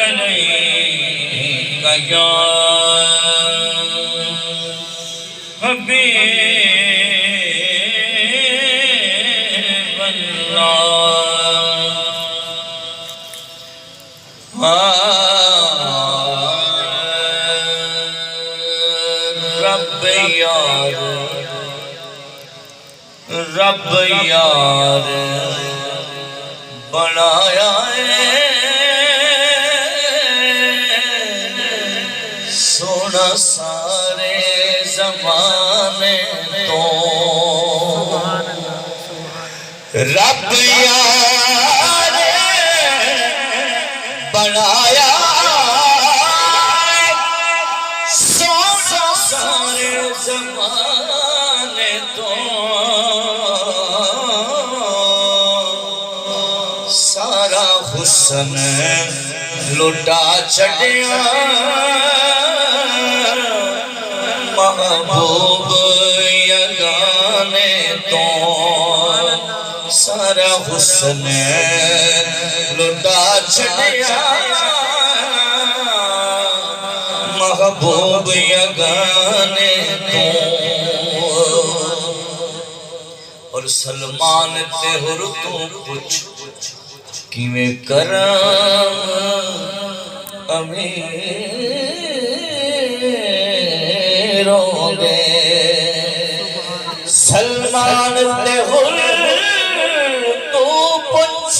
علیک یا حبیب اللہ رب یار رب یار بنایا ہے سونا سارے زمانے تو رب یار بنایا سونا سارے زمانے تو سارا حسن لٹا چڑیا محبوب یگانے تو سارا حسن لٹا چڑیا محبوب یگانے تو اور سلمان تے ہر تو پوچھ کیویں کرم امیروں دے سلمان تے ہر تو پوچھ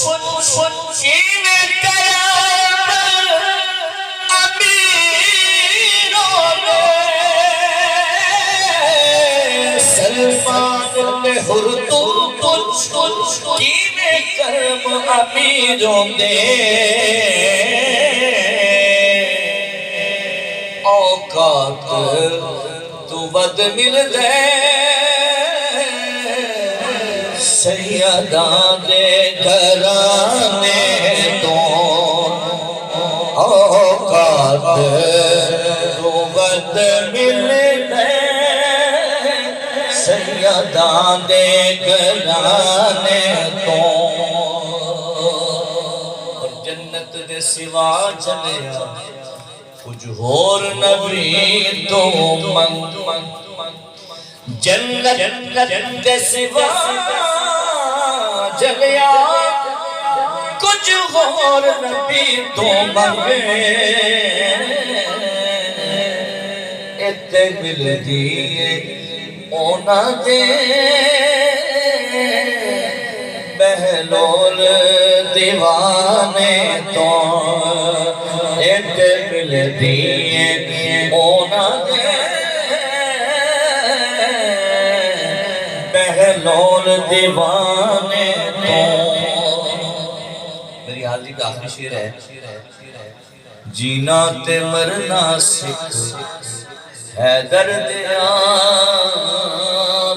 کیویں کرم امیروں دے سلمان تے ہر تو پوچھ کیویں کرم امیروں دے اوقات تو ود مل دے سیداں دے گھرانے تو اوقات تو ود مل دے سیداں دے گھرانے تو اور جنت دے سوا چلیا کچھ اور نبی تو منگ جنت دے سوا چلیا کچھ اور نبی تو منگے اتنے مل دیئے اونا دے بہلول دیوانے تو اتنے مل دیئے اونا دے بہلول دیوانے تو میری حاضری کا آخری شعر ہے جینا تے مرنا سکھ حیدر دیا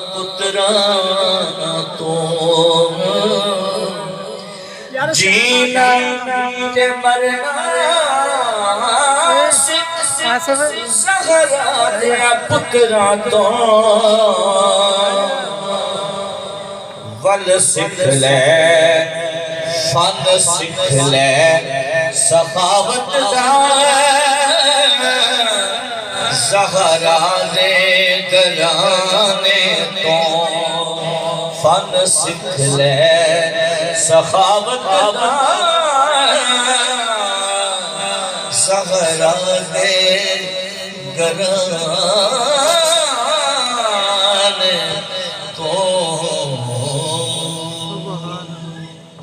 پتران تو جینا تے مرنا سکھ زہرا دیا پتران تو ول سکھ لے فن سکھ لے سخاوت دا زہرا دے گھرانے تو فن سکھ لے سخاوت دا زہرا دے گھرانے